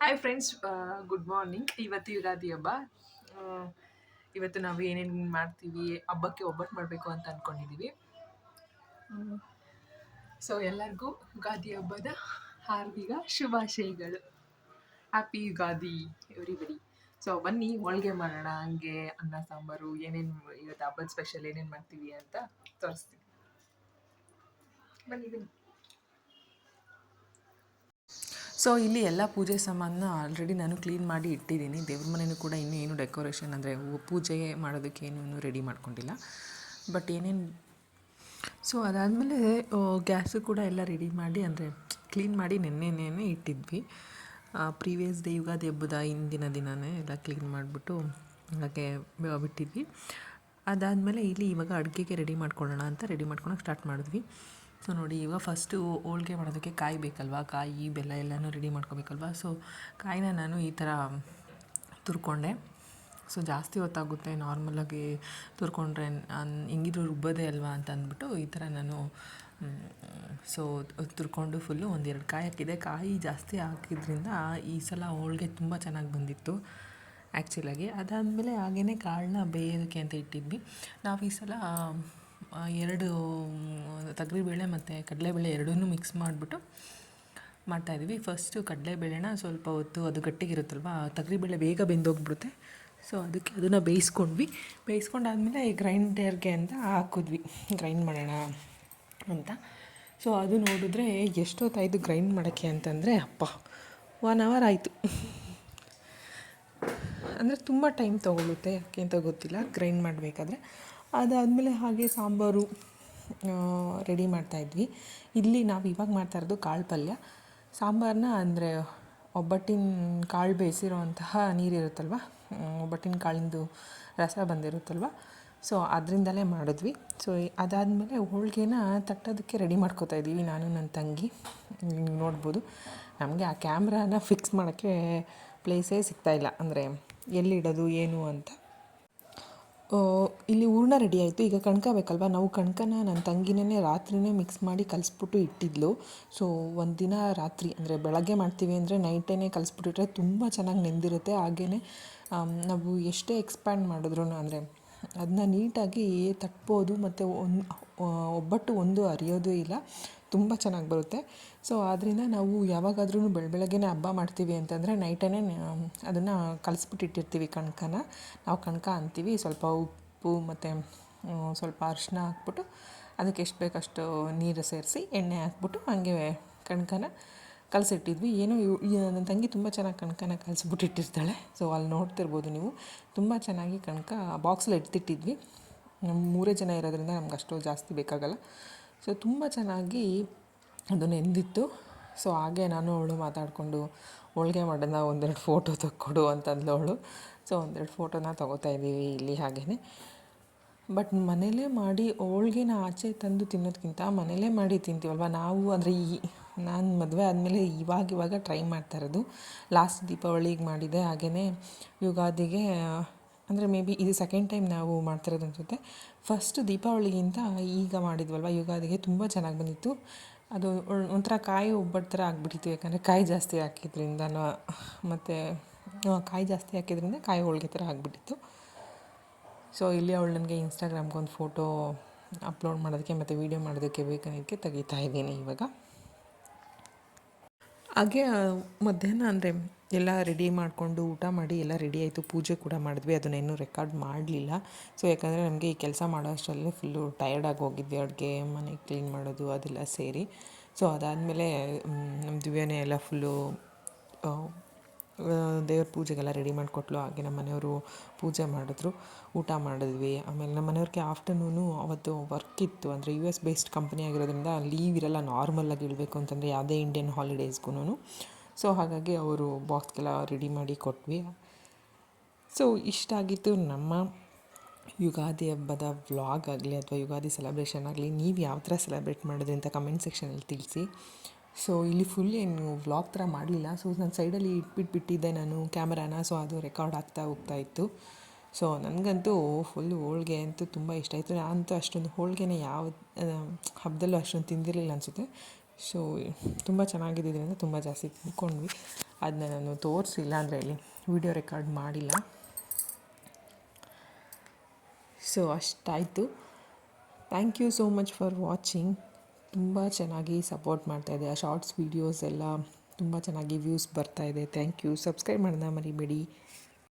Hi friends, good morning. ಇವತ್ತು ಯುಗಾದಿ ಹಬ್ಬ. ಆ, ಇವತ್ತು ನಾವು ಏನೇನು ಮಾಡ್ತೀವಿ, ಹಬ್ಬಕ್ಕೆ ಒಬ್ಬಟ್ಟು ಮಾಡಬೇಕು ಅಂತ ಅಂದ್ಕೊಂಡಿದ್ದೀವಿ. ಸೊ ಎಲ್ಲರಿಗೂ ಯುಗಾದಿ ಹಬ್ಬದ ಹಾರ್ದಿಕ ಶುಭಾಶಯಗಳು. Happy Ugadi everybody. ಸೊ ಬನ್ನಿ ಹೋಳಿಗೆ ಮಾಡೋಣ. ಹಂಗೆ ಅನ್ನ ಸಾಂಬಾರು ಏನೇನು ಇವತ್ತು ಹಬ್ಬದ ಸ್ಪೆಷಲ್ ಏನೇನು ಮಾಡ್ತೀವಿ ಅಂತ ತೋರಿಸ್ತೀವಿ. ಬನ್ನಿ ಬನ್ನಿ. ಸೊ ಇಲ್ಲಿ ಎಲ್ಲ ಪೂಜೆ ಸಾಮಾನನ್ನ ಆಲ್ರೆಡಿ ನಾನು ಕ್ಲೀನ್ ಮಾಡಿ ಇಟ್ಟಿದ್ದೀನಿ. ದೇವ್ರ ಮನೆಯೂ ಕೂಡ ಇನ್ನೂ ಏನು ಡೆಕೋರೇಷನ್ ಅಂದರೆ ಪೂಜೆ ಮಾಡೋದಕ್ಕೆ ಏನೂ ರೆಡಿ ಮಾಡ್ಕೊಂಡಿಲ್ಲ. ಬಟ್ ಏನೇನು ಸೊ ಅದಾದಮೇಲೆ ಗ್ಯಾಸು ಕೂಡ ಎಲ್ಲ ರೆಡಿ ಮಾಡಿ ಅಂದರೆ ಕ್ಲೀನ್ ಮಾಡಿ ನೆನ್ನೆನೇ ಇಟ್ಟಿದ್ವಿ. ಪ್ರೀವಿಯಸ್ ಡೇ ಯುಗಾದಿ ಹಬ್ಬದ ಹಿಂದಿನ ದಿನವೇ ಎಲ್ಲ ಕ್ಲೀನ್ ಮಾಡಿಬಿಟ್ಟು ಹಾಗೆ ಬಿಟ್ಟಿದ್ವಿ. ಅದಾದಮೇಲೆ ಇಲ್ಲಿ ಇವಾಗ ಅಡುಗೆಗೆ ರೆಡಿ ಮಾಡ್ಕೊಳ್ಳೋಣ ಅಂತ ರೆಡಿ ಮಾಡ್ಕೊಳಕ್ಕೆ ಸ್ಟಾರ್ಟ್ ಮಾಡಿದ್ವಿ. ಸೊ ನೋಡಿ, ಇವಾಗ ಫಸ್ಟು ಹೋಳ್ಗೆ ಮಾಡೋದಕ್ಕೆ ಕಾಯಿ ಬೇಕಲ್ವ, ಕಾಯಿ ಬೆಲ್ಲ ಎಲ್ಲನೂ ರೆಡಿ ಮಾಡ್ಕೋಬೇಕಲ್ವ. ಸೊ ಕಾಯಿನ ನಾನು ಈ ಥರ ತುರ್ಕೊಂಡೆ. ಸೊ ಜಾಸ್ತಿ ಹೊತ್ತಾಗುತ್ತೆ, ನಾರ್ಮಲಾಗಿ ತುರ್ಕೊಂಡ್ರೆ ಹೆಂಗಿದ್ರು ರುಬ್ಬೋದೇ ಅಲ್ವಾ ಅಂತ ಅಂದ್ಬಿಟ್ಟು ಈ ಥರ ನಾನು ಸೊ ತುರ್ಕೊಂಡು ಫುಲ್ಲು ಒಂದೆರಡು ಕಾಯಿ ಹಾಕಿದೆ. ಕಾಯಿ ಜಾಸ್ತಿ ಹಾಕಿದ್ರಿಂದ ಈ ಸಲ ಹೋಳ್ಗೆ ತುಂಬ ಚೆನ್ನಾಗಿ ಬಂದಿತ್ತು ಆ್ಯಕ್ಚುಲಾಗಿ. ಅದಾದಮೇಲೆ ಹಾಗೇ ಕಾಳನ್ನ ಬೇಯೋದಕ್ಕೆ ಅಂತ ಇಟ್ಟಿದ್ವಿ. ನಾವು ಈ ಸಲ 2 ತೊಗರಿಬೇಳೆ ಮತ್ತು ಕಡಲೆಬೇಳೆ ಎರಡನ್ನೂ ಮಿಕ್ಸ್ ಮಾಡಿಬಿಟ್ಟು ಮಾಡ್ತಾಯಿದ್ವಿ. ಫಸ್ಟು ಕಡಲೆಬೇಳೆನ ಸ್ವಲ್ಪ ಹೊತ್ತು ಅದು ಗಟ್ಟಿಗಿರುತ್ತಲ್ವ, ತೊಗರಿಬೇಳೆ ಬೇಗ ಬೆಂದೋಗ್ಬಿಡುತ್ತೆ. ಸೊ ಅದಕ್ಕೆ ಅದನ್ನು ಬೇಯಿಸ್ಕೊಂಡಾದ್ಮೇಲೆ ಗ್ರೈಂಡರ್ಗೆ ಅಂತ ಹಾಕಿದ್ವಿ, ಗ್ರೈಂಡ್ ಮಾಡೋಣ ಅಂತ. ಸೊ ಅದು ನೋಡಿದ್ರೆ ಎಷ್ಟೊತ್ತಾಯಿತು ಗ್ರೈಂಡ್ ಮಾಡೋಕ್ಕೆ ಅಂತಂದರೆ, 1 hour ಆಯಿತು. ಅಂದರೆ ತುಂಬ ಟೈಮ್ ತೊಗೊಳುತ್ತೆ, ಯಾಕೆ ಅಂತ ಗೊತ್ತಿಲ್ಲ ಗ್ರೈಂಡ್ ಮಾಡಬೇಕಾದ್ರೆ. ಅದಾದಮೇಲೆ ಹಾಗೆ ಸಾಂಬಾರು ರೆಡಿ ಮಾಡ್ತಾಯಿದ್ವಿ. ಇಲ್ಲಿ ನಾವು ಇವಾಗ ಮಾಡ್ತಾಯಿರೋದು ಕಾಳು ಪಲ್ಯ. ಸಾಂಬಾರನ್ನ ಅಂದರೆ ಒಬ್ಬಟ್ಟಿನ ಕಾಳು ಬೇಯಿಸಿರೋವಂತಹ ನೀರಿರುತ್ತಲ್ವ, ಒಬ್ಬಟ್ಟಿನ ಕಾಳಿಂದು ರಸ ಬಂದಿರುತ್ತಲ್ವ, ಸೊ ಅದರಿಂದಲೇ ಮಾಡಿದ್ವಿ. ಸೊ ಅದಾದಮೇಲೆ ಹೋಳಿಗೆನ ತಟ್ಟೋದಕ್ಕೆ ರೆಡಿ ಮಾಡ್ಕೋತಾಯಿದ್ದೀವಿ ನಾನು ನನ್ನ ತಂಗಿ. ನೋಡ್ಬೋದು, ನಮಗೆ ಆ ಕ್ಯಾಮ್ರಾನ ಫಿಕ್ಸ್ ಮಾಡೋಕ್ಕೆ ಪ್ಲೇಸೇ ಸಿಗ್ತಾಯಿಲ್ಲ, ಅಂದರೆ ಎಲ್ಲಿಡೋದು ಏನು ಅಂತ. ಇಲ್ಲಿ ಹೂರ್ಣ ರೆಡಿ ಆಯಿತು. ಈಗ ಕಣ್ಕಬೇಕಲ್ವ, ನಾವು ಕಣ್ಕನ ನನ್ನ ತಂಗಿನೇ ರಾತ್ರಿಯೇ ಮಿಕ್ಸ್ ಮಾಡಿ ಕಲಿಸ್ಬಿಟ್ಟು ಇಟ್ಟಿದ್ಲು. ಸೊ ಒಂದಿನ ರಾತ್ರಿ ಅಂದರೆ ಬೆಳಗ್ಗೆ ಮಾಡ್ತೀವಿ ಅಂದರೆ ನೈಟೇ ಕಲಿಸ್ಬಿಟ್ಟಿಟ್ರೆ ತುಂಬ ಚೆನ್ನಾಗಿ ನೆಂದಿರುತ್ತೆ. ಹಾಗೆಯೇ ನಾವು ಎಷ್ಟೇ ಎಕ್ಸ್ಪ್ಯಾಂಡ್ ಮಾಡಿದ್ರು ಅಂದರೆ ಅದನ್ನ ನೀಟಾಗಿ ತಟ್ಬೋದು, ಮತ್ತು ಒಬ್ಬಟ್ಟು ಒಂದು ಅರಿಯೋದು ಇಲ್ಲ, ತುಂಬ ಚೆನ್ನಾಗಿ ಬರುತ್ತೆ. ಸೊ ಆದ್ದರಿಂದ ನಾವು ಯಾವಾಗಾದ್ರೂ ಬೆಳಗ್ಗೆನೇ ಹಬ್ಬ ಮಾಡ್ತೀವಿ ಅಂತಂದರೆ ನೈಟೇ ಅದನ್ನು ಕಲಿಸ್ಬಿಟ್ಟಿಟ್ಟಿರ್ತೀವಿ ಕಣ್ಕನ. ನಾವು ಕಣ್ಕ ಅಂತೀವಿ. ಸ್ವಲ್ಪ ಉಪ್ಪು ಮತ್ತು ಸ್ವಲ್ಪ ಅರಿಶಿನ ಹಾಕ್ಬಿಟ್ಟು ಅದಕ್ಕೆ ಎಷ್ಟು ಬೇಕಷ್ಟು ನೀರು ಸೇರಿಸಿ ಎಣ್ಣೆ ಹಾಕ್ಬಿಟ್ಟು ಹಾಗೆ ಕಣ್ಕನ ಕಲಸಿಟ್ಟಿದ್ವಿ. ಏನೋ ನನ್ನ ತಂಗಿ ತುಂಬ ಚೆನ್ನಾಗಿ ಕಣ್ಕನ ಕಲಸ್ಬಿಟ್ಟಿಟ್ಟಿರ್ತಾಳೆ. ಸೊ ಅಲ್ಲಿ ನೋಡ್ತಿರ್ಬೋದು ನೀವು, ತುಂಬ ಚೆನ್ನಾಗಿ ಕಣ್ಕ ಬಾಕ್ಸಲ್ಲಿ ಎತ್ತಿಟ್ಟಿದ್ವಿ. ನಮ್ಮ 3 ಜನ ಇರೋದ್ರಿಂದ ನಮ್ಗೆ ಅಷ್ಟು ಜಾಸ್ತಿ ಬೇಕಾಗಲ್ಲ. ಸೊ ತುಂಬ ಚೆನ್ನಾಗಿ ಅದು ನೆಂದಿತ್ತು. ಸೊ ಹಾಗೆ ನಾನು ಅವಳು ಮಾತಾಡಿಕೊಂಡು ಹೋಳ್ಗೆ ಮಾಡೋಣ, ಒಂದೆರಡು ಫೋಟೋ ತೆಕ್ಕೊಡು ಅಂತಂದ್ಲು ಅವಳು. ಸೊ ಒಂದೆರಡು ಫೋಟೋನ ತೊಗೋತಾಯಿದ್ದೀವಿ ಇಲ್ಲಿ ಹಾಗೇ. ಬಟ್ ಮನೇಲೇ ಮಾಡಿ ಹೋಳ್ಗೆನ ಆಚೆ ತಂದು ತಿನ್ನೋದಕ್ಕಿಂತ ಮನೇಲೇ ಮಾಡಿ ತಿಂತೀವಲ್ವ ನಾವು. ಅಂದರೆ ನಾನು ಮದುವೆ ಆದಮೇಲೆ ಇವಾಗ ಟ್ರೈ ಮಾಡ್ತಾ ಇರೋದು. ಲಾಸ್ಟ್ ದೀಪಾವಳಿಗೆ ಮಾಡಿದ್ದೆ, ಹಾಗೆಯೇ ಯುಗಾದಿಗೆ, ಅಂದರೆ ಮೇ ಬಿ ಇದು ಸೆಕೆಂಡ್ ಟೈಮ್ ನಾವು ಮಾಡ್ತಿರೋದು ಅನಿಸುತ್ತೆ. ಫಸ್ಟ್ ದೀಪಾವಳಿಗಿಂತ ಈಗ ಮಾಡಿದ್ವಲ್ವ ಯುಗಾದಿಗೆ ತುಂಬ ಚೆನ್ನಾಗಿ ಬಂದಿತ್ತು. ಅದು ಒಂಥರ ಕಾಯಿ ಒಬ್ಬಟ್ಟು ಥರ ಆಗಿಬಿಟ್ಟಿತ್ತು, ಯಾಕಂದರೆ ಕಾಯಿ ಜಾಸ್ತಿ ಹಾಕಿದ್ರಿಂದ, ಮತ್ತು ಕಾಯಿ ಜಾಸ್ತಿ ಹಾಕಿದ್ರಿಂದ ಕಾಯಿ ಹೋಳಿಗೆ ಥರ ಆಗಿಬಿಟ್ಟಿತ್ತು. ಸೊ ಇಲ್ಲಿ ಅವಳು ನನಗೆ ಇನ್ಸ್ಟಾಗ್ರಾಮ್ಗೆ ಒಂದು ಫೋಟೋ ಅಪ್ಲೋಡ್ ಮಾಡೋದಕ್ಕೆ ಮತ್ತು ವೀಡಿಯೋ ಮಾಡೋದಕ್ಕೆ ಬೇಕನ್ನೋದಕ್ಕೆ ತೆಗಿತಾ ಇದ್ದೀನಿ ಇವಾಗ. ಹಾಗೆ ಮಧ್ಯಾಹ್ನ ಅಂದರೆ ಎಲ್ಲ ರೆಡಿ ಮಾಡಿಕೊಂಡು ಊಟ ಮಾಡಿ ಎಲ್ಲ ರೆಡಿ ಆಯಿತು. ಪೂಜೆ ಕೂಡ ಮಾಡಿದ್ವಿ, ಅದನ್ನು ಇನ್ನೂ ರೆಕಾರ್ಡ್ ಮಾಡಲಿಲ್ಲ. ಸೊ ಯಾಕಂದರೆ ನಮಗೆ ಈ ಕೆಲಸ ಮಾಡೋ ಅಷ್ಟರಲ್ಲೇ ಫುಲ್ಲು ಟಯರ್ಡಾಗಿ ಹೋಗಿದ್ವಿ, ಅಡುಗೆ ಮನೆ ಕ್ಲೀನ್ ಮಾಡೋದು ಅದೆಲ್ಲ ಸೇರಿ. ಸೊ ಅದಾದಮೇಲೆ ನಮ್ಮ ದಿವ್ಯನೇ ಎಲ್ಲ ಫುಲ್ಲು ದೇವ್ರ ಪೂಜೆಗೆಲ್ಲ ರೆಡಿ ಮಾಡಿಕೊಟ್ಲು. ಹಾಗೆ ನಮ್ಮ ಮನೆಯವರು ಪೂಜೆ ಮಾಡಿದ್ರು, ಊಟ ಮಾಡಿದ್ವಿ. ಆಮೇಲೆ ನಮ್ಮ ಮನೆಯವ್ರಿಗೆ ಆಫ್ಟರ್ನೂನು ಅವತ್ತು ವರ್ಕ್ ಇತ್ತು, ಅಂದರೆ US ಬೇಸ್ಡ್ ಕಂಪ್ನಿ ಆಗಿರೋದ್ರಿಂದ ಲೀವ್ ಇರೋಲ್ಲ ನಾರ್ಮಲಾಗಿ ಇರಬೇಕು ಅಂತಂದರೆ ಯಾವುದೇ ಇಂಡಿಯನ್ ಹಾಲಿಡೇಸ್ಗೂ. ಸೊ ಹಾಗಾಗಿ ಅವರು ಬಾಕ್ಸ್ಗೆಲ್ಲ ರೆಡಿ ಮಾಡಿ ಕೊಟ್ವಿ. ಸೊ ಇಷ್ಟಾಗಿತ್ತು ನಮ್ಮ ಯುಗಾದಿ ಹಬ್ಬದ ವ್ಲಾಗ್ ಆಗಲಿ ಅಥವಾ ಯುಗಾದಿ ಸೆಲೆಬ್ರೇಷನ್ ಆಗಲಿ. ನೀವು ಯಾವ ಥರ ಸೆಲೆಬ್ರೇಟ್ ಮಾಡಿದ್ರಿ ಅಂತ ಕಮೆಂಟ್ ಸೆಕ್ಷನಲ್ಲಿ ತಿಳಿಸಿ. ಸೊ ಇಲ್ಲಿ ಫುಲ್ ಏನು ವ್ಲಾಗ್ ಥರ ಮಾಡಲಿಲ್ಲ. ಸೊ ನಾನು ಸೈಡಲ್ಲಿ ಇಟ್ಬಿಟ್ಟಿದ್ದೆ ನಾನು ಕ್ಯಾಮ್ರಾನ, ಸೊ ಅದು ರೆಕಾರ್ಡ್ ಆಗ್ತಾ ಹೋಗ್ತಾಯಿತ್ತು. ಸೊ ನನಗಂತೂ ಫುಲ್ಲು ಹೋಳ್ಗೆ ಅಂತೂ ತುಂಬ ಇಷ್ಟ ಆಯಿತು. ನಾನಂತೂ ಅಷ್ಟೊಂದು ಹೋಳ್ಗೆನ ಯಾವ ಹಬ್ಬದಲ್ಲೂ ಅಷ್ಟೊಂದು ತಿಂದಿರಲಿಲ್ಲ ಅನಿಸುತ್ತೆ. ಸೊ ತುಂಬ ಚೆನ್ನಾಗಿದ್ದರಿಂದ ತುಂಬ ಜಾಸ್ತಿ ತಿಂದ್ಕೊಂಡ್ವಿ. ಅದನ್ನ ನಾನು ತೋರಿಸಿಲ್ಲ, ಅಂದರೆ ಇಲ್ಲಿ ವಿಡಿಯೋ ರೆಕಾರ್ಡ್ ಮಾಡಿಲ್ಲ. ಸೊ ಅಷ್ಟಾಯಿತು. Thank you so much for watching. ತುಂಬ ಚೆನ್ನಾಗಿ ಸಪೋರ್ಟ್ ಮಾಡ್ತಾಯಿದೆ. ಆ ಶಾರ್ಟ್ಸ್ ವೀಡಿಯೋಸ್ ಎಲ್ಲ ತುಂಬ ಚೆನ್ನಾಗಿ ವ್ಯೂಸ್ ಬರ್ತಾಯಿದೆ. Thank you. ಸಬ್ಸ್ಕ್ರೈಬ್ ಮಾಡೋಣ ಮರಿಬೇಡಿ.